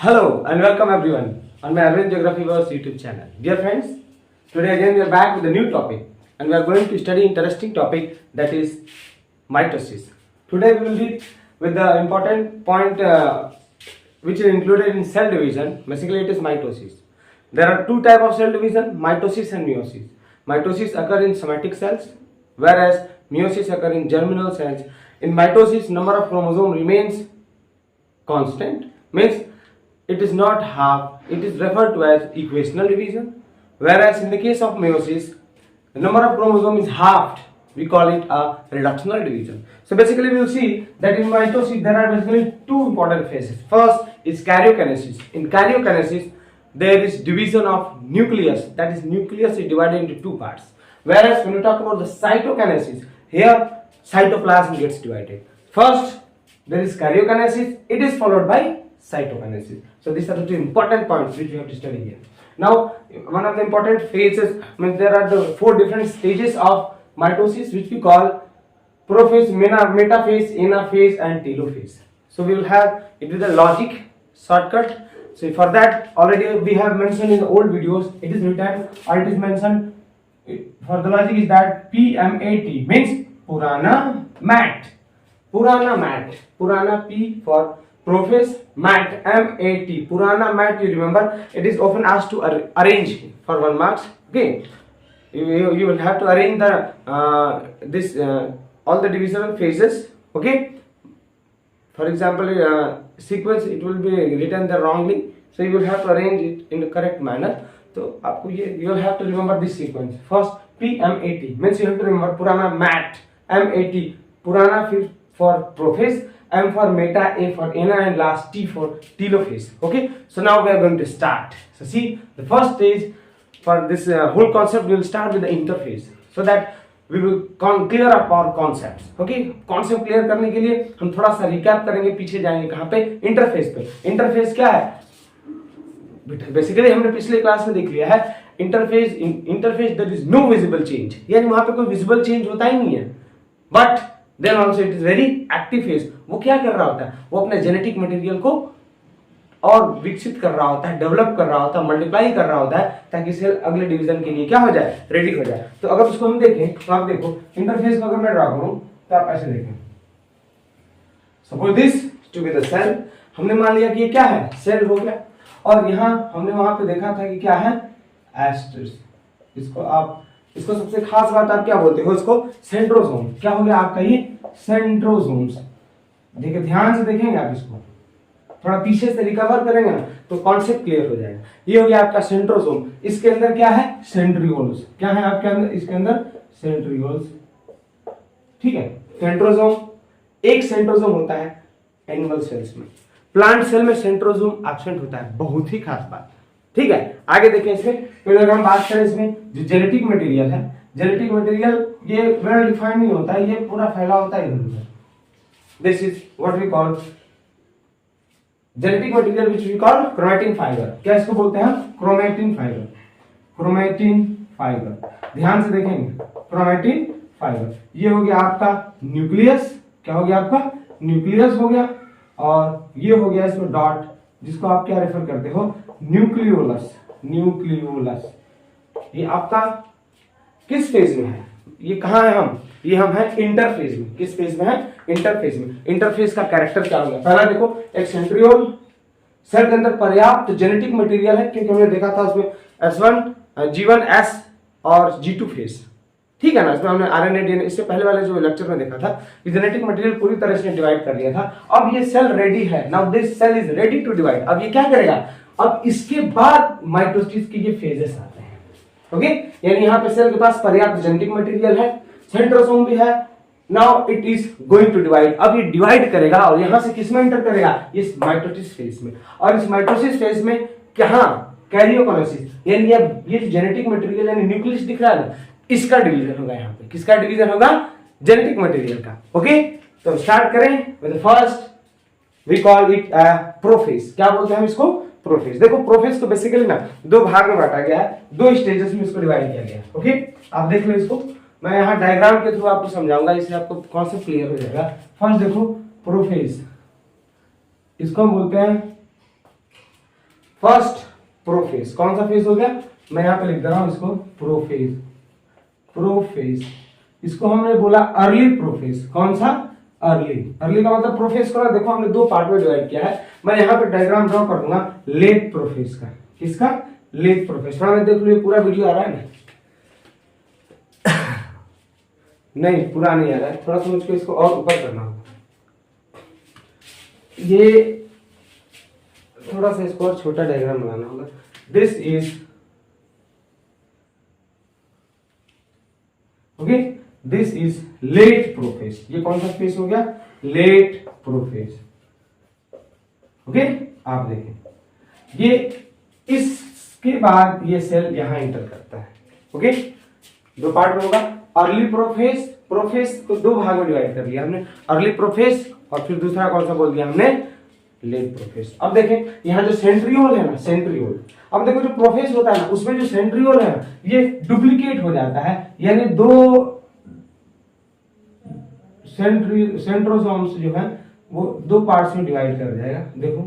Hello and welcome everyone on my Arvind Geography Verse YouTube channel. Dear friends, today again we are back with a new topic and we are going to study interesting topic, that is mitosis. Today we will deal with the important point which is included in cell division. Basically it is mitosis. There are two types of cell division, mitosis and meiosis. Mitosis occur in somatic cells, whereas meiosis occur in germinal cells. In mitosis, number of chromosome remains constant, means it is not half, it is referred to as equational division, whereas in the case of meiosis, the number of chromosome is halved, we call it a reductional division. So basically we will see that in mitosis there are basically two important phases. First is karyokinesis. In karyokinesis there is division of nucleus, that is nucleus is divided into two parts, whereas when we talk about the cytokinesis, here cytoplasm gets divided. First there is karyokinesis, it is followed by cytokinesis. So these are the two important points which you have to study here. Now one of the important phases, there are the four different stages of mitosis which we call prophase, metaphase, anaphase and telophase. So we will have it with a logic shortcut. So for that already we have mentioned in the old videos, it is written or it is mentioned for the logic is that PMAT means Purana mat. Purana mat. Purana P for prophase, mat MAT. Purana mat, you remember, it is often asked to arrange for 1 marks. Okay, you will have to arrange the all the divisional phases. Okay, for example, sequence it will be written there wrongly, so you will have to arrange it in the correct manner. So you will have to remember this sequence. First PMAT means you have to remember Purana mat, MAT Purana for prophase, M for meta, A for ana and last T for telophase. Okay, so now we are going to start. So see, the first stage for this whole concept, we will start with the interphase, so that we will clear up our concepts. Okay, concept clear करने के लिए हम थोड़ा सा recap करेंगे, पीछे जाएंगे कहाँ पे, इंटरफेस पे. इंटरफेस क्या है? बेसिकली हमने पिछले क्लास में देख लिया है, interface that is no visible change, यानी वहां पे कोई विजिबल चेंज होता ही नहीं है, but then also it is very active phase. वो क्या कर रहा होता है? वो अपने जेनेटिक मटेरियल को और विकसित कर रहा होता है, डेवलप कर रहा होता है, मल्टीप्लाई कर रहा होता है, ताकि सेल अगले डिवीजन के लिए क्या हो जाए, रेडी हो जाए. तो अगर इसको हम देखें तो आप देखो इंटरफेस को अगर मैं ड्रा करूं तो आप ऐसे देखें, suppose this to be the cell. हमने मान लिया कि ये क्या है, सेल हो गया, और यहाँ हमने वहां पे देखा था कि क्या है, एस्टर्स. इसको सबसे खास बात आप क्या बोलते हो, इसको सेंट्रोसोम. क्या हो गया आपका ये सेंट्रोसोम्स. देखिए ध्यान से देखेंगे आप, इसको थोड़ा पीछे से रिकवर करेंगे ना तो कॉन्सेप्ट क्लियर हो जाएगा. ये हो गया आपका सेंट्रोसोम. इसके अंदर क्या है, सेंट्रियोल्स. क्या है आपके अंदर, इसके अंदर सेंट्रियोल्स. ठीक है, सेंट्रोसोम. एक सेंट्रोसोम होता है एनिमल सेल्स में, प्लांट सेल में सेंट्रोसोम एब्सेंट होता है. बहुत ही खास बात. ठीक है, आगे देखें इसमें. फिर अगर हम बात करें इसमें जो जेनेटिक मटेरियल है, जेनेटिक मटेरियल ये वेल डिफाइंड नहीं होता है, ये पूरा फैला होता है इधर उधर. This is what we call genetic material which we call chromatin fibre. क्या इसको बोलते हैं, क्रोमैटिन फाइबर. क्रोमैटिन फाइबर, ध्यान से देखेंगे, क्रोमैटिन फाइबर. ये हो गया आपका न्यूक्लियस. क्या हो गया आपका, न्यूक्लियस हो गया, और ये हो गया इसमें डॉट, जिसको आप क्या रेफर करते हो, न्यूक्लियोलस. न्यूक्लियोलस ये आपका किस फेज में है, ये कहाँ है ये हम है इंटरफेज में. किस फेज में है, इंटरफेज में. इंटरफेज का कैरेक्टर क्या होगा, पहला देखो, एक सेंट्रियोल. सेल के अंदर पर्याप्त जेनेटिक मटेरियल है, क्योंकि हमने देखा था उसमें S1 G1 S और G2 फेज. ठीक है ना, इसमें हमने आरएनए डीएनए इससे पहले वाले जो लेक्चर में देखा था कि जेनेटिक मटेरियल पूरी तरह से डिवाइड कर लिया था. अब ये सेल रेडी है, now this cell is ready to divide. अब ये क्या करेगा, अब इसके बाद माइटोसिस के ये फेजेस आते हैं. ओके, यानी यहाँ पे सेल के पास पर्याप्त जेनेटिक मटेरियल है, सेंट्रोसोम भी है. Now it is going to divide. अब ये डिवाइड करेगा और यहां से किस में एंटर करेगा, इस माइटोसिस फेज में. और इस माइटोसिस फेज में क्या, कैरियोकिनेसिस, यानी ये जेनेटिक मटेरियल यानी न्यूक्लियस दिख रहा है ना, इसका डिवीजन होगा. यहाँ पे किसका डिवीजन होगा, जेनेटिक मटेरियल का. ओके, तो स्टार्ट करें with first, we call it prophase. क्या बोलते हैं हम इसको, प्रोफेज. देखो प्रोफेज को बेसिकली ना दो भाग में बांटा गया है, दो स्टेजेस में इसको डिवाइड किया गया है. ओके, आप देख लो इसको, मैं यहाँ डायग्राम के थ्रू आपको समझाऊंगा, इससे आपको कॉन्सेप्ट क्लियर हो जाएगा. फर्स्ट देखो प्रोफेज, इसको हम बोलते हैं फर्स्ट प्रोफेज, कौन सा फेज हो गया, मैं यहाँ पे लिख दे रहा हूं इसको प्रोफेज, प्रोफेज। इसको हमने बोला अर्ली प्रोफेज, कौन सा, अर्ली। अर्ली का मतलब प्रोफेज को देखो हमने दो पार्ट में डिवाइड किया है। मैं यहाँ पे डायग्राम ड्रॉ कर दूंगा लेट प्रोफेज का, किसका, लेट प्रोफेज। थोड़ा मैं देख लो पूरा वीडियो आ रहा है ना, नहीं पूरा नहीं आ रहा है, थोड़ा सा मुझको इसको और ऊपर करना होगा, ये थोड़ा सा इसको और छोटा डायग्राम बनाना होगा। This is okay, this is late prophase. ये कौन सा फेज हो गया, लेट प्रोफेज। ओके, आप देखें ये इसके बाद ये सेल यहां एंटर करता है। ओके, दो पार्ट में होगा, अर्ली प्रोफेज, प्रोफेज को दो भाग में डिवाइड कर लिया हमने, अर्ली प्रोफेज और फिर दूसरा कौन सा बोल दिया हमने, लेट प्रोफेज। अब देखें यहाँ जो सेंट्रियोल है ना, सेंट्रियोल, अब देखो जो प्रोफेज होता है ना उसमें जो सेंट्रियोल है ना ये डुप्लीकेट हो जाता है, यानी दो सेंट्रोसोम्स जो है वो दो पार्ट्स में डिवाइड कर जाएगा। देखो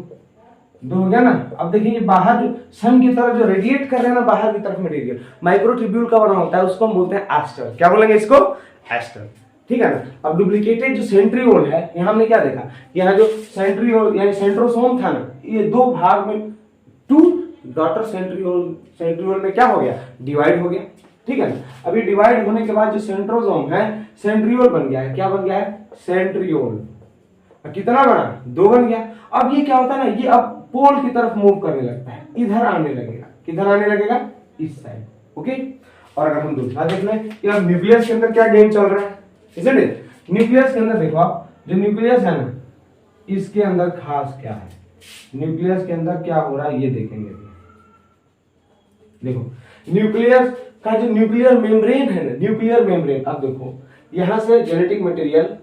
दो हो गया ना। अब देखिए ये बाहर जो सन की तरफ जो रेडिएट कर रहे हैं ना, बाहर की तरफ मटेरियल माइक्रोट्यूब्यूल का बना होता है, उसको हम बोलते हैं एस्टर। क्या बोलेंगे इसको, एस्टर, ठीक है ना। अब डुप्लीकेटेड जो सेंट्रियोल है, यहाँ हमने क्या देखा, यहाँ जो सेंट्रियोल यानी सेंट्रोसोम था ना, ये दो भाग में, टू डॉटर सेंट्रियोल, सेंट्रियोल में क्या हो गया, डिवाइड हो गया, ठीक है ना। अभी डिवाइड होने के बाद जो सेंट्रोसोम है सेंट्रियोल बन गया है, क्या बन गया है, सेंट्रियोल। कितना बना, दो बन गया। अब ये क्या होता है ना, ये अब पोल की तरफ मूव करने लगता है, इधर आने लगेगा, किधर आने लगेगा, इस साइड। ओके, और अगर हम दूसरा देख लें कि अब न्यूक्लियस के अंदर क्या गेम चल रहा है, इसलिए न्यूक्लियस के अंदर देखो आप, जो न्यूक्लियस है ना इसके अंदर खास क्या है, न्यूक्लियस के अंदर क्या हो रहा है ये देखेंगे। देखो न्यूक्लियस का जो न्यूक्लियर मेम्ब्रेन है ना, न्यूक्लियर मेम्ब्रेन, अब देखो यहां से जेनेटिक मटेरियल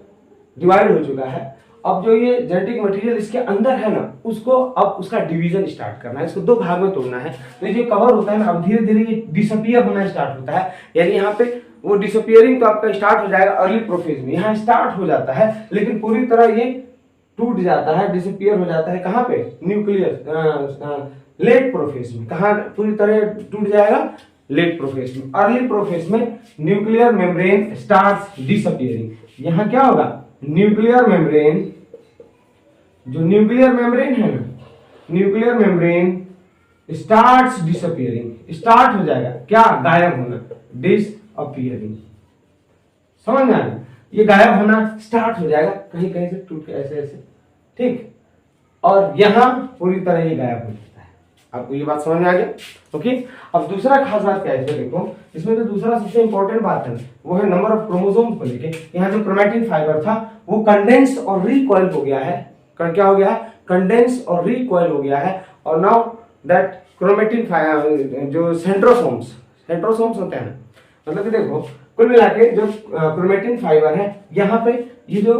डिवाइड हो चुका है। अब जो ये जेनेटिक मटेरियल इसके अंदर है ना, उसको अब उसका डिवीजन स्टार्ट करना है, इसको दो भाग में तोड़ना है। तो ये कवर होता है ना, अब धीरे धीरे ये डिसअपियर होना स्टार्ट होता है, यानी यहाँ पे वो डिसअपियरिंग तो आपका स्टार्ट हो जाएगा अर्ली प्रोफेज में, यहाँ स्टार्ट हो जाता है, लेकिन पूरी तरह ये टूट जाता है, डिसअपियर हो जाता है कहाँ पे, न्यूक्लियस लेट प्रोफेज में। कहाँ पूरी तरह टूट जाएगा, लेट प्रोफेज में। अर्ली प्रोफेज में न्यूक्लियर मेम्ब्रेन स्टार्ट्स डिसअपियरिंग। यहाँ क्या होगा, न्यूक्लियर मेम्ब्रेन, जो न्यूक्लियर मेम्ब्रेन है ना, nuclear membrane starts disappearing, start हो जाएगा क्या, गायब होना, डिसअपियरिंग। समझ में आया, ये गायब होना स्टार्ट हो जाएगा, कहीं कहीं से टूट के ऐसे ऐसे, ठीक, और यहां पूरी तरह ये गायब हो जाता है। आपको ये बात समझ में आ गया। ओके, अब दूसरा खास बात क्या है, देखो इसमें जो दूसरा सबसे इंपॉर्टेंट बात है वो है नंबर ऑफ क्रोमोसोम्स को लेके। यहाँ जो क्रोमैटिन फाइबर था वो कंडेंस और रिकॉइल हो गया है, क्या हो गया है, कंडेंस और रिकॉइल हो गया है। और नाउ दैट क्रोमैटिन जो सेंट्रोसोम्स, सेंट्रोसोम्स होते हैं, मतलब कि देखो कुल मिला के जो क्रोमैटिन फाइबर है, यहाँ पे ये जो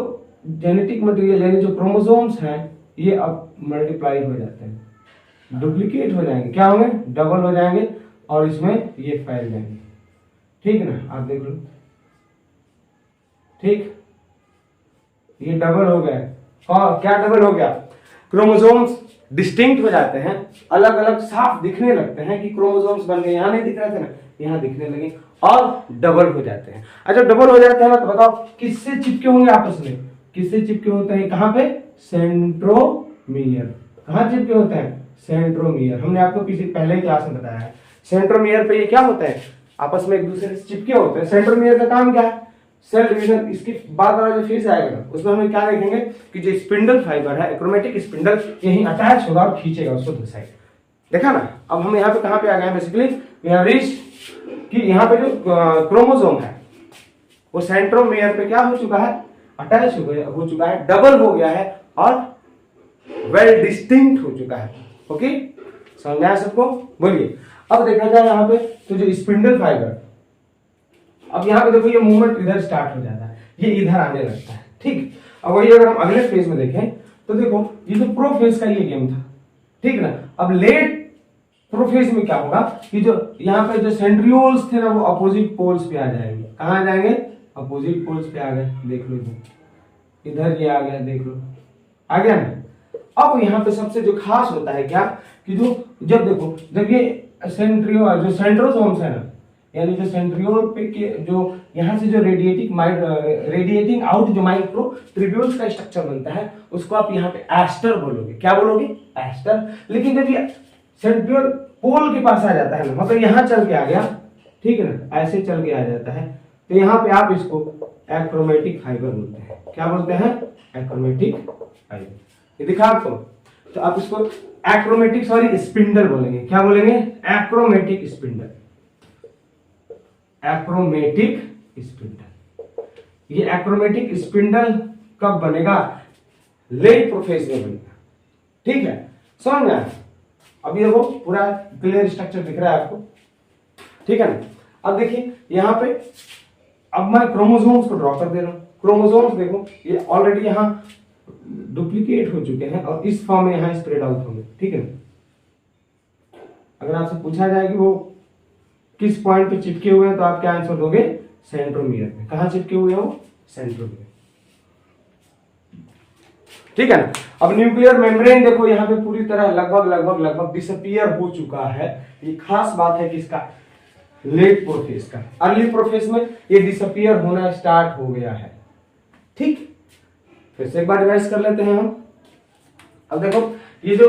जेनेटिक मटेरियल यानी जो क्रोमोसोम्स हैं ये अब मल्टीप्लाई हो जाते हैं, डुप्लीकेट हो जाएंगे, क्या होंगे, डबल हो जाएंगे, और इसमें ये फैल जाएंगे, ठीक है ना। आप देख लो, ठीक, ये डबल हो गया, क्या डबल हो गया, क्रोमोसोम्स डिस्टिंक्ट हो जाते हैं, अलग अलग साफ दिखने लगते हैं कि क्रोमोसोम्स बन गए, यहाँ नहीं दिख रहे थे ना, यहाँ दिखने लगे, और डबल हो जाते हैं। अच्छा डबल हो जाते हैं ना, तो बताओ किससे चिपके होंगे आपस में, किससे चिपके होते हैं, कहाँ पे, सेंट्रोमियर। कहाँ चिपके होते हैं, सेंट्रोमियर। हमने आपको किसी पहले क्लास में बताया है, सेंट्रोमियर पे ये क्या होता है, आपस में एक दूसरे से चिपके होते हैं। सेंट्रोमियर का काम क्या है, सेल डिवीजन। इसके बाद वाला जो फेज आएगा उसमें हम क्या देखेंगे कि जो स्पिंडल फाइबर है, क्रोमैटिक स्पिंडल, यही अटैच होगा और खींचेगा उसको दूसरी साइड। देखा ना। अब हम यहाँ पे कहाँ पे आ गए, बेसिकली वी हैव रीच्ड कि यहाँ पे जो क्रोमोसोम है वो सेंट्रोमियर पे क्या हो चुका है, अटैच हो चुका है, डबल हो गया है और वेल डिस्टिंक्ट हो चुका है। ओके, समझ में आया सबको, बोलिए। अब देखा जाए यहाँ पे तो जो स्पिंडल फाइबर, अब यहाँ पे देखो ये मूवमेंट इधर स्टार्ट हो जाता है, ये इधर आने लगता है, ठीक। अब वही अगर हम अगले फेज में देखें तो देखो ये जो प्रो फेज का ये गेम था, ठीक ना। अब लेट प्रो फेज में क्या होगा कि जो यहाँ पे जो सेंट्रियोल्स थे ना वो अपोजिट पोल्स पे आ जाएंगे। कहाँ आ जाएंगे, अपोजिट पोल्स पे आ गए, देख लो इधर ये आ गया, देख लो आ गया ना। अब यहाँ पे सबसे जो खास होता है क्या कि जो जब देखो, जब ये सेंट्रियोल जो सेंट्रोसोम्स है ना, यानी जो सेंट्रियोल पे के जो यहाँ से जो रेडिएटिंग आउट जो माइक्रो ट्रिब्यूल्स का स्ट्रक्चर बनता है, उसको आप यहाँ पे एस्टर बोलोगे। क्या बोलोगे? एस्टर। लेकिन जब ये सेंट्रियोल पोल के पास आ जाता है ना, मतलब यहाँ चल के आ गया, ठीक है ना, ऐसे चल के आ जाता है, तो यहाँ पे आप इसको एक्रोमेटिक फाइबर बोलते हैं। क्या बोलते हैं? Achromatic fibre. ये दिखा आपको, तो आप इसको एक्रोमेटिक स्पिंडल बोलेंगे। क्या बोलेंगे? Achromatic spindle. Achromatic spindle. ये एक्रोमेटिक स्पिंडल कब बनेगा? लेट प्रोफेज में बनेगा। ठीक है, समझ में आया? अभी देखो पूरा क्लियर स्ट्रक्चर दिख रहा है आपको, ठीक है ना। अब देखिए यहाँ पे, अब मैं क्रोमोसोम्स को ड्रॉ कर दे रहा हूं। क्रोमोसोम्स देखो, ये ऑलरेडी यहाँ डुप्लीकेट हो चुके हैं और इस फॉर्म में यहाँ स्प्रेड आउट होंगे, ठीक है ना। अगर आपसे पूछा जाए कि वो किस पॉइंट पे चिपके हुए हैं, तो आप क्या आंसर दोगे? सेंट्रोमियर पे। कहां चिपके हुए हैं वो? सेंट्रोमियर। ठीक है ना। अब न्यूक्लियर मेम्ब्रेन देखो यहाँ पे पूरी तरह लगभग डिसअपियर हो चुका है। ये खास बात है किसका? लेट प्रोफेज का। अर्ली प्रोफेज में ये डिसअपियर होना स्टार्ट हो गया है। ठीक, फिर से एक बार रिवाइज कर लेते हैं हम। अब देखो, ये जो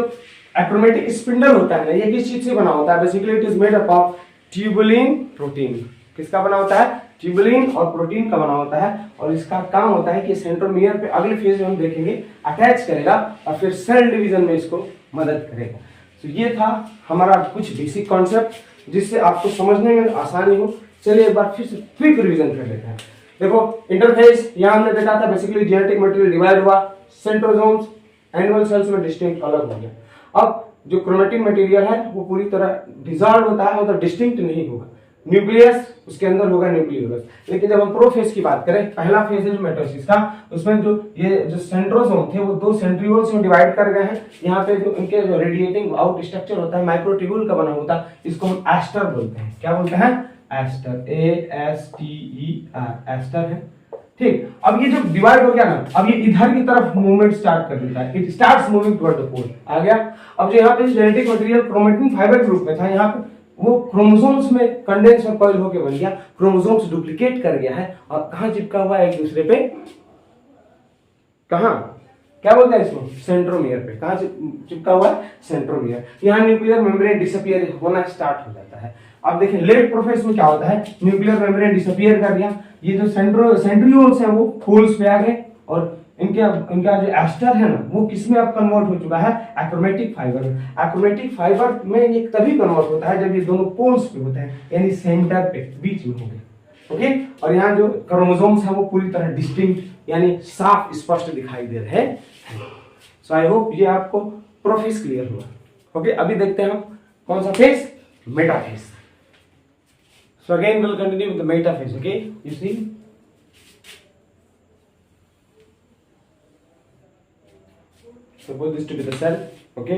एक्रोमेटिक स्पिंडल होता है ना, ये किस चीज से बना होता है? Basically it is made up of tubulin protein. किसका बना होता है? ट्यूबुलिन और प्रोटीन का बना होता है। और इसका काम होता है कि सेंट्रोमियर पे अगले फेज में हम देखेंगे अटैच करेगा और फिर सेल डिवीजन में इसको मदद करेगा। तो ये था हमारा कुछ बेसिक कॉन्सेप्ट जिससे आपको समझने में आसानी हो। चलिए एक बार फिर से क्विक रिवीजन कर लेते हैं। देखो, इंटरफेस यहाँ हमने देखा था, बेसिकली जेनेटिक मटेरियल डिवाइड हुआ, सेंट्रोसोम्स एनिमल सेल्स में डिस्टिंक्ट अलग हो गया। अब जो क्रोमेटिन मटेरियल है वो पूरी तरह डिसॉल्व होता है, मतलब डिस्टिंक्ट नहीं होगा। न्यूक्लियस उसके अंदर होगा न्यूक्लियोलस। लेकिन जब हम प्रोफेज की बात करें, पहला फेज है मेटोसिस का, उसमें जो ये जो सेंट्रोसोम थे वो दो सेंट्रियोल्स में डिवाइड कर गए हैं। यहाँ पे जो इनके जो रेडिएटिंग आउट स्ट्रक्चर होता है माइक्रोट्यूब्यूल का बना होता है, इसको हम एस्टर बोलते हैं। क्या बोलते हैं? एस्टर। ASTER एस्टर है। ठीक, अब ये जो डिवाइड हो गया ना, अब ये इधर की तरफ मूवमेंट स्टार्ट कर देता है। It starts moving toward the pole. आ गया। अब जो यहाँ पे genetic material chromatin fibre group में था, यहाँ पे वो क्रोमोसोम्स में कंडेंस और कॉइल होके बन गया। क्रोमोसोम्स डुप्लीकेट कर गया है और कहां चिपका हुआ है? एक दूसरे पे। कहां? क्या बोलते हैं इसको? सेंट्रोमियर पे। कहां चिपका हुआ है? सेंट्रोमियर। यहाँ न्यूक्लियर मेम्ब्रेन डिसअपियर होना स्टार्ट हो जाता है। अब देखिए लेट प्रोफेज में क्या होता है? न्यूक्लियर मेम्ब्रेन डिसअपियर कर दिया, ये जो सेंट्रियोल्स हैं वो पोल्स पे आ गए और इनका जो एस्टर है ना, वो किसमें अब कन्वर्ट हो चुका है? एक्रोमेटिक फाइबर में। एक्रोमेटिक फाइबर में ये तभी कन्वर्ट होता है जब ये दोनों पोल्स पे होते हैं, यानी सेंटर पे, बीच में होंगे। ओके, और यहाँ जो क्रोमोसोम्स हैं वो पूरी तरह डिस्टिंक्ट यानी साफ स्पष्ट दिखाई दे रहे हैं। सो आई होप ये आपको प्रोफेज क्लियर हुआ। ओके, अभी देखते हैं हम कौन सा phase? Metaphase. So again will continue with the metaphase. Okay, you see, suppose this to be the cell. Okay,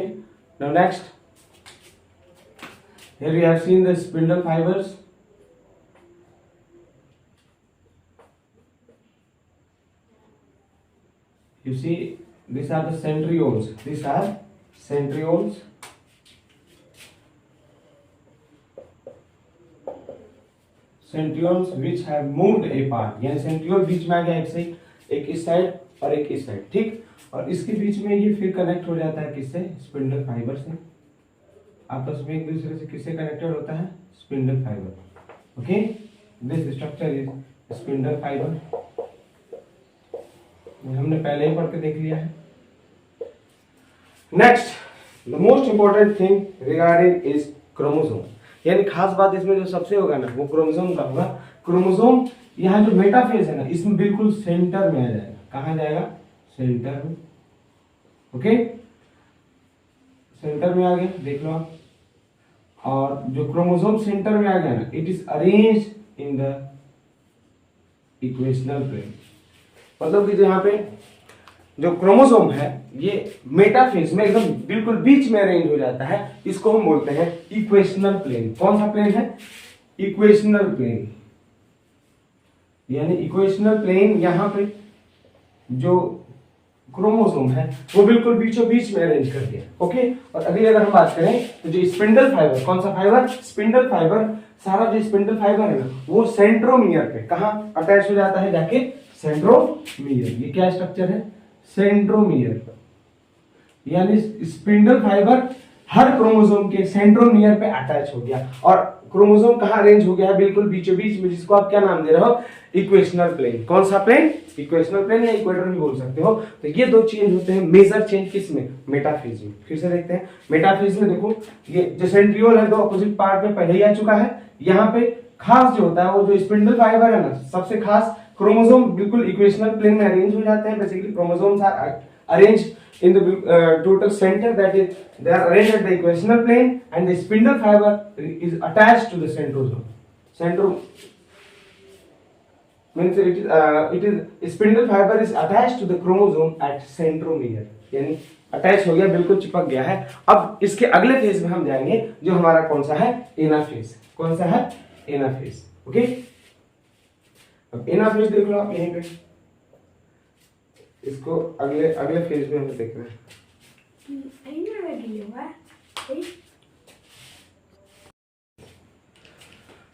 now next, here we have seen the spindle fibers. You see, these are the centrioles. These are centrioles. Centrioles which have moved apart. यानी centriole बीच में आ गया, एक इस side और एक इस side. ठीक, और इसके बीच में ये फिर कनेक्ट हो जाता है किससे? स्पिंडल फाइबर से। आपस में एक दूसरे से किससे कनेक्टेड होता है? Spindle fibre. Okay, this structure is spindle fibre. हमने पहले ही पढ़ के देख लिया है। Next, the most important thing regarding is chromosome. यानी खास बात इसमें जो सबसे होगा ना, वो क्रोमोसोम का होगा। क्रोमोसोम यहाँ जो मेटाफेज है ना, इसमें बिल्कुल सेंटर में आ जाएगा। कहाँ जाएगा? सेंटर में। ओके, सेंटर में आ गया, देख लो आप। और जो क्रोमोसोम सेंटर में आ गया ना, it is arrange in the equational plane. मतलब कि जो यहाँ पे जो क्रोमोसोम है ये मेटाफेज में एकदम बिल्कुल बीच में अरेंज हो जाता है। इसको हम बोलते हैं इक्वेशनल प्लेन। कौन सा प्लेन है? Equational plane. यानी इक्वेशनल प्लेन यहाँ पे जो क्रोमोसोम है वो बिल्कुल बीचों बीच में अरेंज कर दिया। ओके, और अभी अगर हम बात करें तो जो स्पिंडल फाइबर, कौन सा फाइबर? Spindle fibre. सारा जो स्पिंडल फाइबर है ना वो सेंट्रोमियर पे कहाँ अटैच हो जाता है? जाके सेंट्रोमियर। ये क्या स्ट्रक्चर है? सेंट्रोमियर। यानी स्पिंडल फाइबर हर क्रोमोसोम के सेंट्रोमियर पे अटैच हो गया और क्रोमोसोम कहाँ अरेंज हो गया है? बिल्कुल बीचों बीच में, जिसको आप क्या नाम दे रहे हो? Equational plane. कौन सा प्लेन? इक्वेशनल प्लेन या इक्वेटर भी बोल सकते हो। तो ये दो चेंज होते हैं, मेजर चेंज किस में? मेटाफेज में। फिर से देखते हैं मेटाफेज में। देखो ये जो सेंट्रियोल है, दो अपोजिट पार्ट में पहले ही आ चुका है। यहाँ पे खास जो होता है वो जो स्पिंडल फाइबर है ना, सबसे खास क्रोमोसोम बिल्कुल इक्वेशनल प्लेन में अरेंज हो जाते हैं। Basically chromosomes are arranged in the total center, that is they are arranged at the equational plane, and the spindle fiber is attached to the centrosome. Means it is spindle fiber is attached to the chromosome at centromere, यानी attach हो गया, बिल्कुल चिपक गया है। अब इसके अगले फेज में हम जाएंगे जो हमारा कौन सा है? एनाफेज। कौन सा है? एनाफेज। ओके, अब एनाफेज देख लो आप यहीं पे, इसको अगले अगले फेज में हमें देखना है।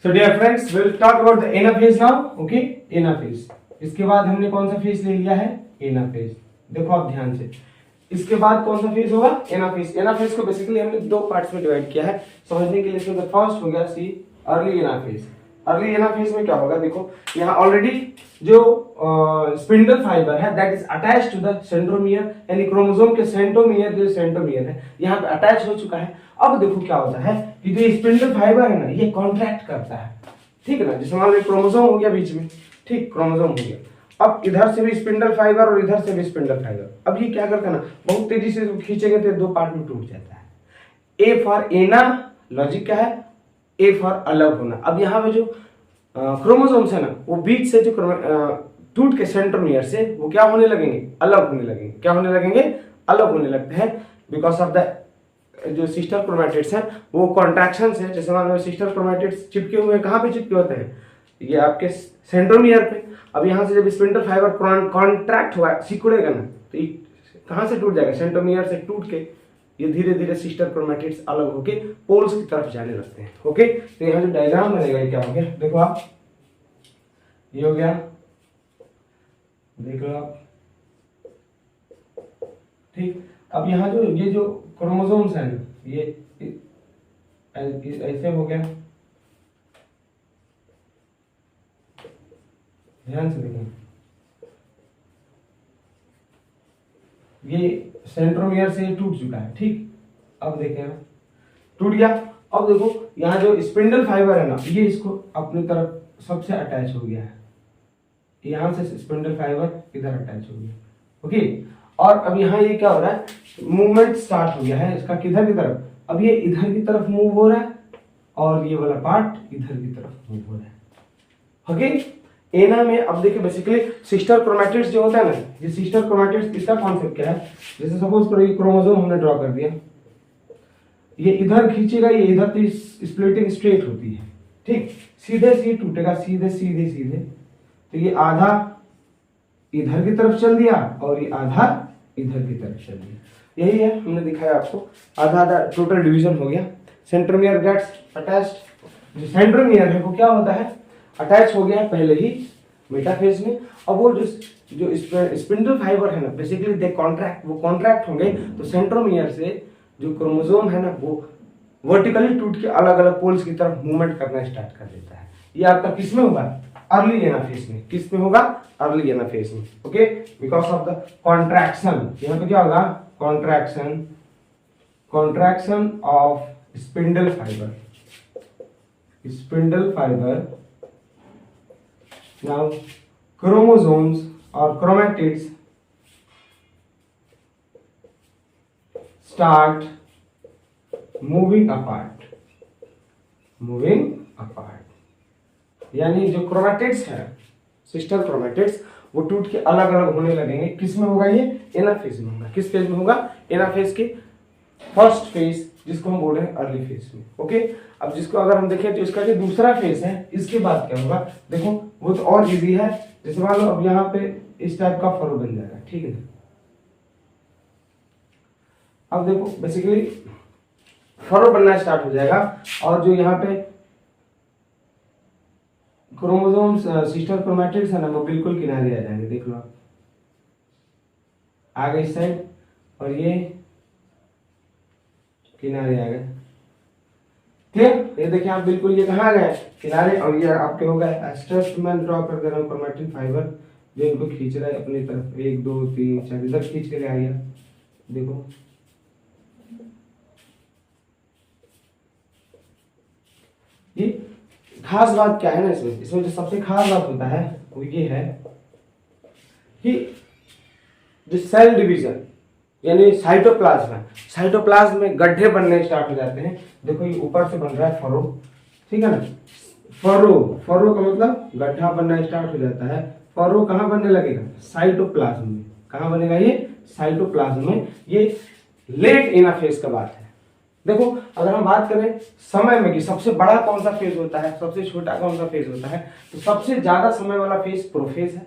So dear friends, we'll talk about the anaphase now. Okay, anaphase. इसके बाद हमने कौन सा फेज ले लिया है? एनाफेज। देखो आप ध्यान से, इसके बाद कौन सा फेज होगा? एनाफेज। एनाफेज को बेसिकली हमने दो पार्ट्स में डिवाइड किया है समझने के लिए। इसमें फर्स्ट हो गया see early anaphase. Early anaphase में क्या होगा? देखो यहाँ ऑलरेडी जो स्पिंडल फाइबर है that is attached to the centromere, यानी क्रोमोसोम के सेंट्रोमियर, जो सेंट्रोमियर है यहाँ पे अटैच हो चुका है। अब देखो क्या होता है कि जो स्पिंडल फाइबर है ना ये कॉन्ट्रैक्ट करता है, ठीक है ना। जैसे मान लो क्रोमोसोम हो गया बीच में, ठीक, क्रोमोसोम हो गया। अब इधर से भी स्पिंडल फाइबर और इधर से भी स्पिंडल फाइबर। अब ये क्या करता है ना, बहुत तेजी से खींचेंगे तो दो पार्ट में टूट जाता है। ए फॉर एना, लॉजिक क्या है? ए फॉर अलग होना। अब यहाँ पे जो क्रोमोसोम्स है ना वो बीच से जो टूट के सेंट्रोमियर से वो क्या होने लगेंगे? अलग होने लगेंगे। क्या होने लगेंगे? अलग होने लगते हैं बिकॉज ऑफ द जो सिस्टर क्रोमैटिड्स हैं वो कॉन्ट्रैक्शन से। जैसे मान लो सिस्टर क्रोमैटिड्स चिपके हुए कहाँ पे चिपके होते हैं? ये आपके सेंट्रोमियर पे। अब यहाँ से जब स्पिंडल फाइबर कॉन्ट्रैक्ट हुआ सिकुड़ेगा ना तो ये कहाँ से टूट जाएगा? सेंट्रोमियर से टूट के ये धीरे धीरे सिस्टर क्रोमैटिड्स अलग होके पोल्स की तरफ जाने लगते हैं। ओके, तो यहाँ जो डायग्राम बनेगा ये क्या हो गया? देखो आप, ये हो गया, देख लो आप, ठीक। अब यहाँ जो ये जो क्रोमोसोम्स हैं ये ऐसे हो गया, ध्यान से देखो, ये सेंट्रोमियर से टूट चुका है, ठीक। अब देखें आप, टूट गया। अब देखो यहाँ जो स्पिंडल फाइबर है ना ये इसको अपनी तरफ सबसे अटैच हो गया है, यहाँ से स्पिंडल फाइबर इधर अटैच हो गया। ओके, और अब यहाँ ये क्या हो रहा है? मूवमेंट स्टार्ट हो गया है इसका, किधर की तरफ? अब ये इधर की तरफ मूव हो रहा है और ये वाला पार्ट इधर की तरफ मूव हो रहा है। ओके, एना में अब देखिए बेसिकली सिस्टर क्रोमैटिड्स जो होता है ना, ये सिस्टर क्रोमैटिड्स इसका कॉन्सेप्ट क्या है? जैसे सपोज करो ये क्रोमोसोम हमने ड्रॉ कर दिया, ये इधर खींचेगा, ये इधर तो स्प्लिटिंग स्ट्रेट होती है, ठीक, सीधे से टूटेगा, सीधे सीधे सीधे। तो ये आधा इधर की तरफ चल दिया और ये आधा इधर की तरफ चल दिया। यही है, हमने दिखाया आपको, आधा आधा टोटल डिवीजन हो गया। Centromere gets attached. जो सेंट्रोमियर है वो क्या होता है? अटैच हो गया है पहले ही मेटाफेज में। अब वो जो स्पिंडल फाइबर है ना बेसिकली दे कॉन्ट्रैक्ट, वो कॉन्ट्रैक्ट होंगे तो सेंट्रोमियर से जो क्रोमोसोम है ना वो वर्टिकली टूट के अलग अलग पोल्स की तरफ मूवमेंट करना स्टार्ट कर देता है। ये आपका किस में होगा? अर्ली एनाफेज में। किस में होगा? अर्ली एनाफेज में। Okay, because of the contraction. यहाँ पे क्या होगा? Contraction, contraction of spindle fibre, spindle fibre. Now chromosomes or chromatids start moving apart, moving apart। यानी जो क्रोमैटिड्स है, सिस्टर क्रोमैटिड्स, वो टूट के अलग अलग होने लगेंगे। किस में होगा? ये एनाफेज में होगा। किस फेज में होगा? एनाफेज के फर्स्ट फेज, जिसको हम बोल रहे हैं अर्ली फेज में। ओके, अब जिसको अगर हम देखें तो इसका जो दूसरा फेज है इसके बाद क्या होगा? देखो वो तो और इजी है। जैसे मान लो अब यहाँ पे इस टाइप का फरो बन जाएगा, ठीक है, अब देखो बेसिकली फरो बनना स्टार्ट हो जाएगा और जो यहाँ पे क्रोमोसोम्स सिस्टर क्रोमैटिड्स है ना वो बिल्कुल किनारे आ जाएंगे। देख लो आप, आ गए इस साइड और ये किनारे आ गए। क्लियर? ये देखिए आप बिल्कुल ये कहाँ गए किनारे और ये आपके हो गए एस्टर्स। मैं ड्रॉ कर दे रहा हूँ क्रोमैटिन फाइबर जो इनको खींच रहा है अपनी तरफ। 1 2 3 4 इधर खींच के ले आइए। देखो ये खास बात क्या है ना इसमें जो सबसे खास बात होता है वो ये है कि जो सेल डिवीजन यानी साइटोप्लाज्म में गड्ढे बनने स्टार्ट हो जाते हैं। देखो ये ऊपर से बन रहा है फरो, ठीक है ना। फरो का मतलब गड्ढा बनना स्टार्ट हो जाता है। फरो कहाँ बनने लगेगा? साइटोप्लाज्म में। कहाँ बनेगा ये? साइटोप्लाज्म में। ये लेट एनाफेज का बात है। देखो अगर हम बात करें समय में कि सबसे बड़ा कौन सा फेज होता है, सबसे छोटा कौन सा फेज होता है, तो सबसे ज्यादा समय वाला फेज प्रोफेज है,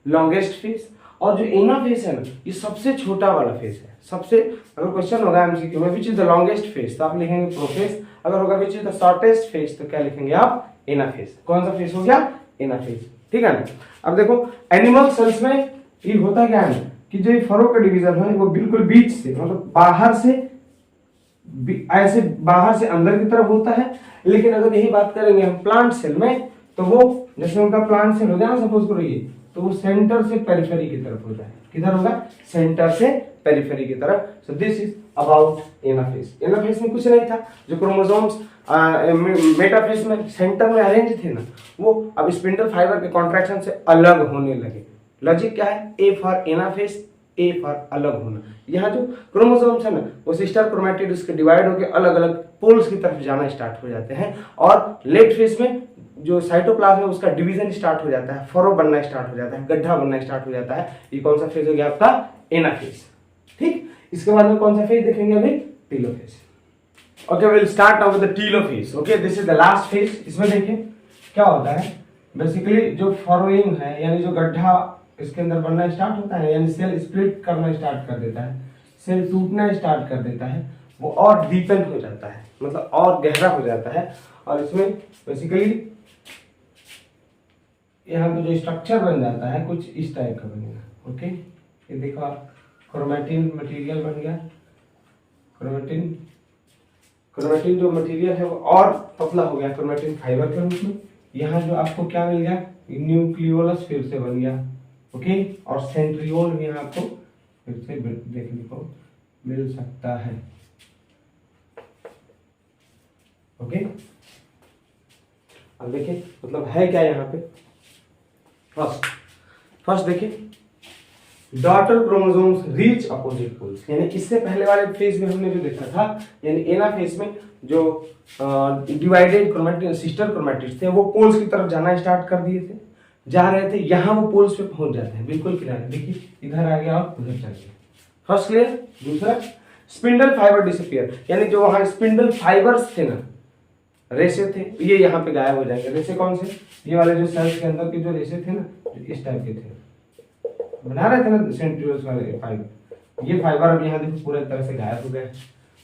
लॉन्गेस्ट फेज। और जो एनाफेज है ना ये सबसे छोटा वाला फेज है। सबसे अगर क्वेश्चन होगा एमसीक्यू में which is the longest phase तो आप लिखेंगे प्रोफेज। अगर होगा which is the shortest phase तो क्या लिखेंगे आप? एनाफेज। कौन सा फेज हो गया? एनाफेज, ठीक है ना। अब देखो एनिमल सेल्स में ये होता क्या है कि जो फरो का डिवीजन है वो बिल्कुल बीच से मतलब बाहर से ऐसे बाहर से अंदर की तरफ होता है। लेकिन अगर यही बात करेंगे हम प्लांट सेल में तो वो जैसे उनका प्लांट सेल हो गया ना सपोज करो ये, तो वो सेंटर से पेरिफेरी की तरफ होता है। किधर होगा? सेंटर से पेरिफेरी की तरफ। So this is about anaphase. Anaphase में कुछ नहीं था। जो क्रोमोसोम्स मेटाफेज में सेंटर में अरेंज थे ना वो अब स्पिंडल फाइबर के कॉन्ट्रैक्शन से अलग होने लगे। लॉजिक क्या है? A for anaphase, A for अलग होना। यहाँ जो क्रोमोसोम्स है ना वो सिस्टर क्रोमैटिड उसके डिवाइड होकर अलग अलग पोल्स की तरफ जाना स्टार्ट हो जाते हैं। और लेट फेज में जो साइटोप्लाज्म है उसका डिवीजन स्टार्ट हो जाता है, फरो बनना स्टार्ट हो जाता है, गड्ढा बनना स्टार्ट हो जाता है। ये कौन सा फेज हो गया आपका? एनाफेज। ठीक, इसके बाद में कौन सा फेज देखेंगे अभी? Telophase. Okay, will start now with the telophase. Okay, this is the last phase. इसमें देखिए क्या होता है बेसिकली जो फरोइंग है यानी जो गड्ढा इसके अंदर बनना स्टार्ट होता है यानी सेल स्प्लिट करना स्टार्ट कर देता है, सेल टूटना स्टार्ट कर देता है, वो और डीपन हो जाता है मतलब और गहरा हो जाता है। और इसमें बेसिकली यहाँ पे जो स्ट्रक्चर बन जाता है कुछ इस टाइप का बनेगा। ओके, ये देखो आप क्रोमैटिन मटेरियल बन गया। क्रोमैटिन जो मटेरियल है वो और पतला हो गया क्रोमैटिन फाइबर के रूप में। यहाँ जो आपको क्या मिल गया? न्यूक्लियोलस फिर से बन गया। ओके, और सेंट्रियोल भी यहाँ आपको फिर से देखने को मिल सकता है। ओके, अब देखिए मतलब है क्या यहाँ पे। फर्स्ट देखिए daughter chromosomes reach opposite poles, यानी इससे पहले वाले फेज में हमने जो देखा था यानी एना फेज में जो डिवाइडेड क्रोमैटिड सिस्टर क्रोमैटिड्स थे वो पोल्स की तरफ जाना स्टार्ट कर दिए थे, जा रहे थे, यहाँ वो पोल्स पे पहुंच जाते हैं बिल्कुल किनारे। देखिए इधर आ गया और उधर चल गया। First clear. दूसरा स्पिंडल फाइबर डिसअपीयर, यानी जो वहां स्पिंडल फाइबर्स थे ना रेशे थे ये यहाँ पे गायब हो जाएंगे। रेशे कौन से? ये वाले जो सेल्स के अंदर के जो रेशे थे ना इस टाइप के थे, बना रहे थे ना सेंट्रियोल्स वाले फाइबर, ये फाइबर अब यहाँ देखो पूरी तरह से गायब हो गए।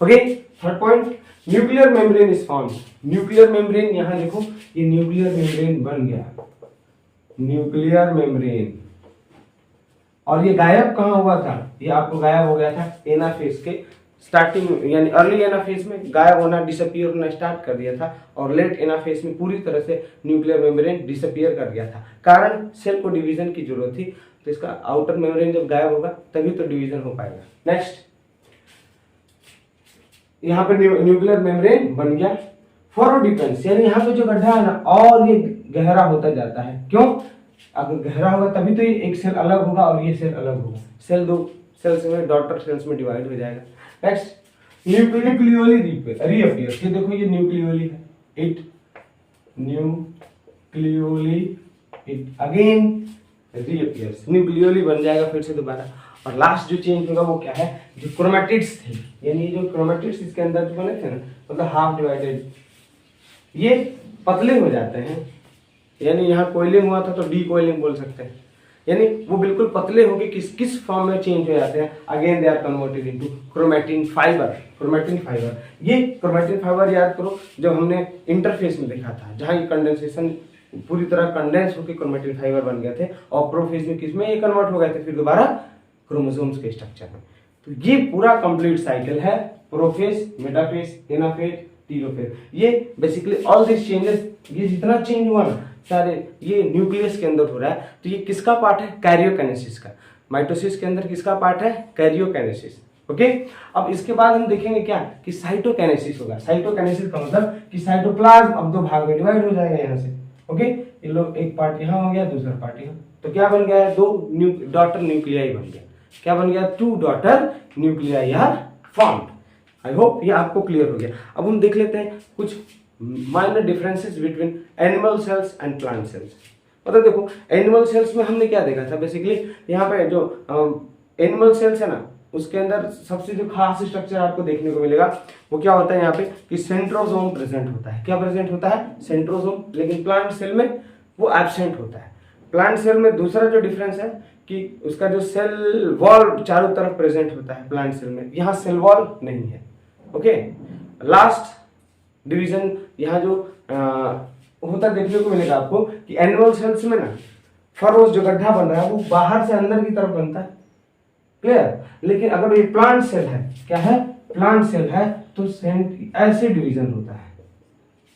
Okay, third point nuclear membrane is formed. Nuclear membrane यहाँ देखो ये न्यूक्लियर मेम्ब्रेन बन गया, न्यूक्लियर मेम्ब्रेन। और ये गायब कहाँ हुआ था? ये आपको गायब हो गया था एनाफेज के स्टार्टिंग यानी अर्ली एनाफेज में गायब होना डिसअपीयर होना स्टार्ट कर दिया था और लेट एनाफेज में पूरी तरह से न्यूक्लियर मेम्ब्रेन डिसअपीयर कर गया था। कारण सेल को डिवीजन की जरूरत थी, तो इसका आउटर मेम्ब्रेन जब गायब होगा तभी तो डिवीजन हो पाएगा। नेक्स्ट यहाँ पे न्यूक्लियर मेम्ब्रेन बन गया। फॉरो डिफेंस, यानी यहाँ पे जो गड्ढा है ना और ये गहरा होता जाता है। क्यों? अगर गहरा होगा तभी तो ये एक सेल अलग होगा और ये सेल अलग होगा, सेल दो सेल्स में डॉटर सेल्स में डिवाइड हो जाएगा। Next nucleoli reappears. ये देखो ये न्यूक्लियोली है, it nucleoli it again reappears, nucleoli बन जाएगा फिर से दोबारा। और लास्ट जो चेंज होगा वो क्या है? जो क्रोमैटिड्स थे यानी जो क्रोमैटिड्स इसके अंदर जो बने थे ना मतलब हाफ डिवाइडेड, ये पतले हो जाते हैं। यानी यहाँ कोयलिंग हुआ था तो डी कोयलिंग बोल सकते हैं। यानी वो बिल्कुल पतले होके किस फॉर्म में चेंज हो जाते हैं, again they are converted into chromatin fibre. Chromatin fibre, ये क्रोमैटिन फाइबर याद करो जब हमने इंटरफेस में देखा था, जहां ये कंडेंसेशन पूरी तरह कंडेंस होकर क्रोमैटिन फाइबर बन गए थे और प्रोफेज में किसमें ये कन्वर्ट हो गए थे, फिर दोबारा क्रोमोसोम्स के स्ट्रक्चर में। तो ये पूरा कंप्लीट साइकिल है, प्रोफेज, मेटाफेज, एनाफेज, टीलोफेज। ये बेसिकली ऑल दिस चेंजेस, ये जितना चेंज हुआ ना सारे ये न्यूक्लियस के अंदर हो रहा है। तो ये किसका पार्ट है, कैरियोकाइनेसिस का। माइटोसिस के अंदर किसका पार्ट है, कैरियोकाइनेसिस। ओके, अब इसके बाद हम देखेंगे क्या कि साइटोकाइनेसिस होगा। साइटोकाइनेसिस का मतलब कि साइटोप्लाज्म अब दो भाग में डिवाइड हो जाएगा यहाँ से। ओके, ये लोग एक पार्ट यहाँ हो गया, दूसरा पार्ट यहाँ, तो क्या बन गया है, दो डॉटर न्यूक्लियाई बन गया। क्या बन गया, 2 daughter nuclei are formed. I hope ये आपको क्लियर हो गया। अब हम देख लेते हैं कुछ minor differences between animal cells and plant cells. मतलब देखो एनिमल सेल्स में हमने क्या देखा था, बेसिकली यहाँ पे जो एनिमल सेल्स है ना उसके अंदर सबसे जो खास स्ट्रक्चर आपको देखने को मिलेगा वो क्या होता है यहाँ पे कि सेंट्रोसोम प्रेजेंट होता है। क्या प्रेजेंट होता है, सेंट्रोसोम। लेकिन प्लांट सेल में वो एब्सेंट होता है। प्लांट सेल में दूसरा जो डिफरेंस है कि उसका जो सेल वॉल चारों तरफ प्रेजेंट होता है प्लांट सेल में, यहाँ सेल वॉल नहीं है। ओके, लास्ट डिवीजन यहाँ जो होता देखने को मिलेगा आपको कि एनिमल सेल्स में ना फरोज जो गड्ढा बन रहा है वो बाहर से अंदर की तरफ बनता है, क्लियर। लेकिन अगर ये प्लांट सेल है, क्या है, प्लांट सेल है, तो ऐसे डिवीजन होता है,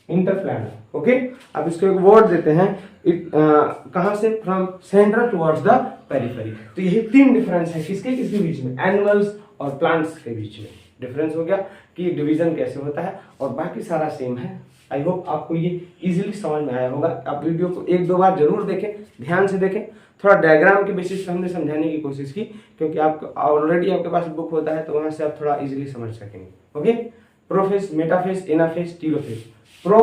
इंटरप्लानर। ओके, अब इसको एक वर्ड देते हैं, कहां से, from central towards the periphery. तो यही 3 डिफरेंस है किसके किसके बीच में, एनिमल्स और प्लांट्स के बीच में डिफरेंस हो गया कि डिवीजन कैसे होता है, और बाकी सारा सेम है। आई होप आपको ये इजीली समझ में आया होगा। आप वीडियो को 1-2 बार जरूर देखें, ध्यान से देखें। थोड़ा डायग्राम के बेसिस पे हमने समझाने की कोशिश की क्योंकि आप ऑलरेडी आपके पास बुक होता है तो वहां से आप थोड़ा इजीली समझ सकेंगे। Okay, prophase, metaphase, anaphase, telophase. Pro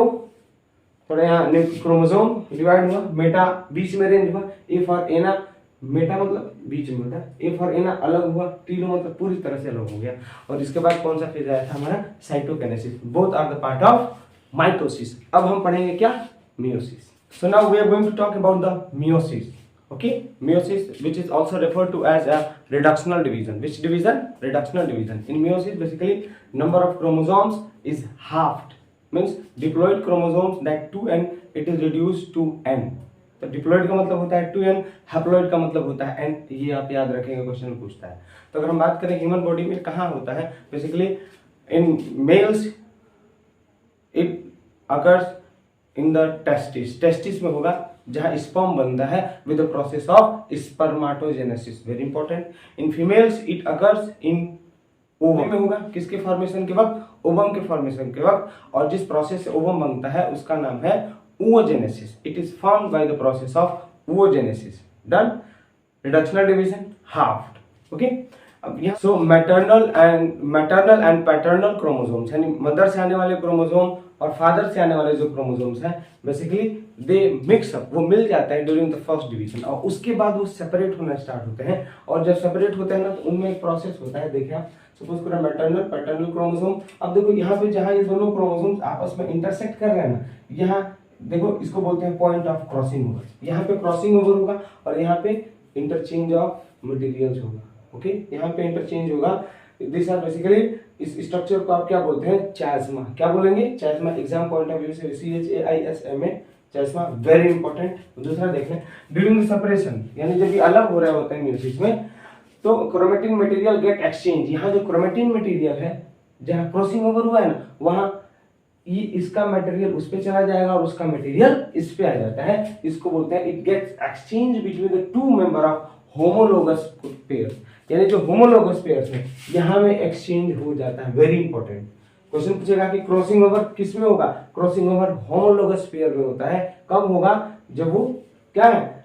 थोड़ा यहाँ क्रोमोसोम डिवाइड हुआ, मेटा बीच में रेंज हुआ, ए फॉर एना, मेटा मतलब बीच में होता है, ए फॉर एना अलग हुआ, टीलो मतलब पूरी तरह से अलग हो गया। और इसके बाद कौन सा फेज आया था हमारा, cytokinesis. Both are the part of mitosis. अब हम पढ़ेंगे क्या, meiosis. So now we are going to talk about the meiosis. Okay, meiosis, which is also referred to as a reductional division. Which division? Reductional division. In meiosis, basically, number of chromosomes is halved. Means diploid chromosomes that 2n, it is reduced to n. तो diploid का मतलब होता है 2n, haploid का मतलब होता है n। ये आप याद रखेंगे, क्वेश्चन पूछता है। तो अगर हम बात करें ह्यूमन बॉडी में कहाँ होता है, basically in males it occurs in the testis. Testis में होगा जहां स्पर्म बनता है with the process of spermatogenesis, very important. In females it occurs in ovum में होगा, किसके फॉर्मेशन के वक्त, ओवम के फॉर्मेशन के वक्त। और जिस प्रोसेस से ओवम बनता है उसका नाम है oogenesis. It is formed by the process of oogenesis. Done. Reductional division halved. Okay. अब यहाँ सो मैटरनल एंड पैटर्नल क्रोमोसोम्स, यानी मदर से आने वाले क्रोमोसोम और फादर से आने वाले जो क्रोमोसोम्स हैं बेसिकली दे मिक्स अप, वो मिल जाता है ड्यूरिंग द फर्स्ट डिवीजन, और उसके बाद वो सेपरेट होना स्टार्ट होते हैं। और जब सेपरेट होते हैं ना तो उनमें एक प्रोसेस होता है, देखिए आप सपोज करो मैटरनल पैटर्नल क्रोमोसोम। अब देखो यहाँ पे जहाँ ये दोनों क्रोमोसोम्स आपस में इंटरसेक्ट कर रहे हैं ना, यहाँ देखो इसको बोलते हैं पॉइंट ऑफ क्रॉसिंग ओवर। यहाँ पे क्रॉसिंग ओवर होगा और यहाँ पे इंटरचेंज ऑफ मटेरियल्स होगा। ओके, यहाँ पे इंटरचेंज होगा। दिस आर बेसिकली, इस स्ट्रक्चर को आप क्या बोलते हैं, चास्मा। क्या बोलेंगे, चास्मा। एग्जाम पॉइंट ऑफ व्यू से CHAISMA, चास्मा, वेरी इंपॉर्टेंट। दूसरा देख लें, ड्यूरिंग सेपरेशन, यानी जब ये अलग हो रहे होते हैं म्यूसिस में, तो क्रोमेटिन मटेरियल गेट एक्सचेंज। यहाँ जो क्रोमेटिन मटेरियल है, जहाँ क्रॉसिंग ओवर हुआ है ना, वहाँ ये इसका मटेरियल उस पे चला जाएगा और उसका मटेरियल इस पे आ जाता है। इसको बोलते हैं it gets exchange between the 2 member of homologous pair, यानी जो होमोलोगस पेयर्स है यहाँ में एक्सचेंज हो जाता है। वेरी इंपॉर्टेंट क्वेश्चन पूछेगा कि क्रॉसिंग ओवर किस में होगा, क्रॉसिंग ओवर होमोलोगस पेयर में होता है। कब होगा, जब वो क्या है,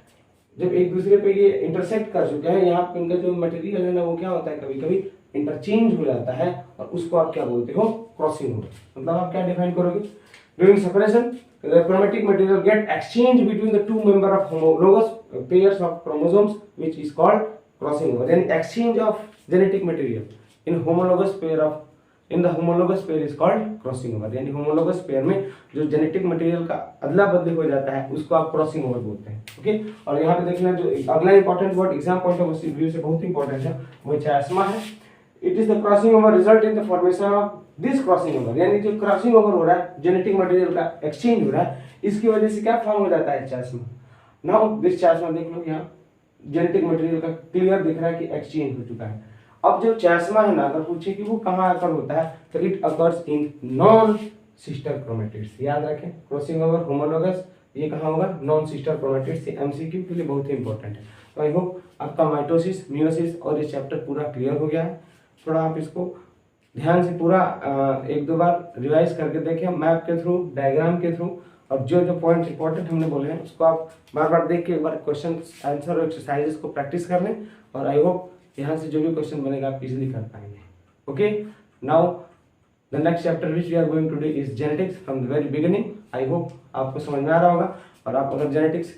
जब एक दूसरे पे ये इंटरसेक्ट कर चुके हैं। यहाँ पे इनका जो मटेरियल है ना वो क्या होता है, कभी कभी इंटरचेंज हो जाता है और उसको आप क्या बोलते हो, क्रॉसिंग ओवर। मतलब आप क्या डिफाइन करोगे, during separation the chromatic material get exchanged between the 2 member of homologous pairs of chromosomes, which is called crossing over. Then exchange of genetic material in homologous pair of in the homologous pair is called crossing over, यानी homologous pair में जो genetic material का अदला बदली हो जाता है उसको आप क्रॉसिंग ओवर बोलते हैं। ओके, और यहाँ पे देखना जो अगला important word exam point of view से बहुत इंपॉर्टेंट है वो चास्मा है। It is the crossing over result in the formation of this crossing over, यानी जो क्रॉसिंग ओवर हो रहा है जेनेटिक मटेरियल का एक्सचेंज हो रहा है, इसकी वजह से क्या फॉर्म हो जाता है चास्मा। नाउ दिस चास्मा देख लो यहाँ जेनेटिक मटेरियल का क्लियर दिख रहा है कि एक्सचेंज हो चुका है। अब जो चास्मा है ना, अगर पूछे कि वो कहाँ आकर होता है तो it occurs in non sister chromatids. याद रखें क्रॉसिंग ओवर होमोलोगस ये कहाँ होगा, नॉन सिस्टर क्रोमेटिड्स। एमसीक्यू के लिए बहुत ही इंपॉर्टेंट है। तो आई होप आपका माइटोसिस, मियोसिस और ये चैप्टर पूरा क्लियर हो गया है। थोड़ा आप इसको ध्यान से पूरा एक दो बार रिवाइज करके देखें मैप के थ्रू, डायग्राम के थ्रू, और जो जो पॉइंट इंपॉर्टेंट हमने बोले हैं उसको आप बार बार देख के एक बार क्वेश्चन आंसर और एक्सरसाइजेस को प्रैक्टिस कर लें, और आई होप यहाँ से जो भी क्वेश्चन बनेगा आप इजीली कर पाएंगे। Okay, now the next chapter which we are going to do is genetics from the very beginning. I hope आपको समझ में आ रहा होगा, और आप अगर जेनेटिक्स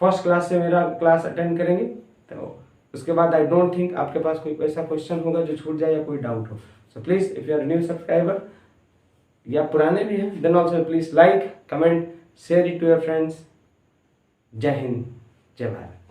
फर्स्ट क्लास से मेरा क्लास अटेंड करेंगे तो उसके बाद आई डोंट थिंक आपके पास कोई ऐसा क्वेश्चन होगा जो छूट जाए या कोई डाउट हो। So please if you are new subscriber या पुराने भी हैं then also please like, comment, share it to your friends. जय हिंद, जय भारत।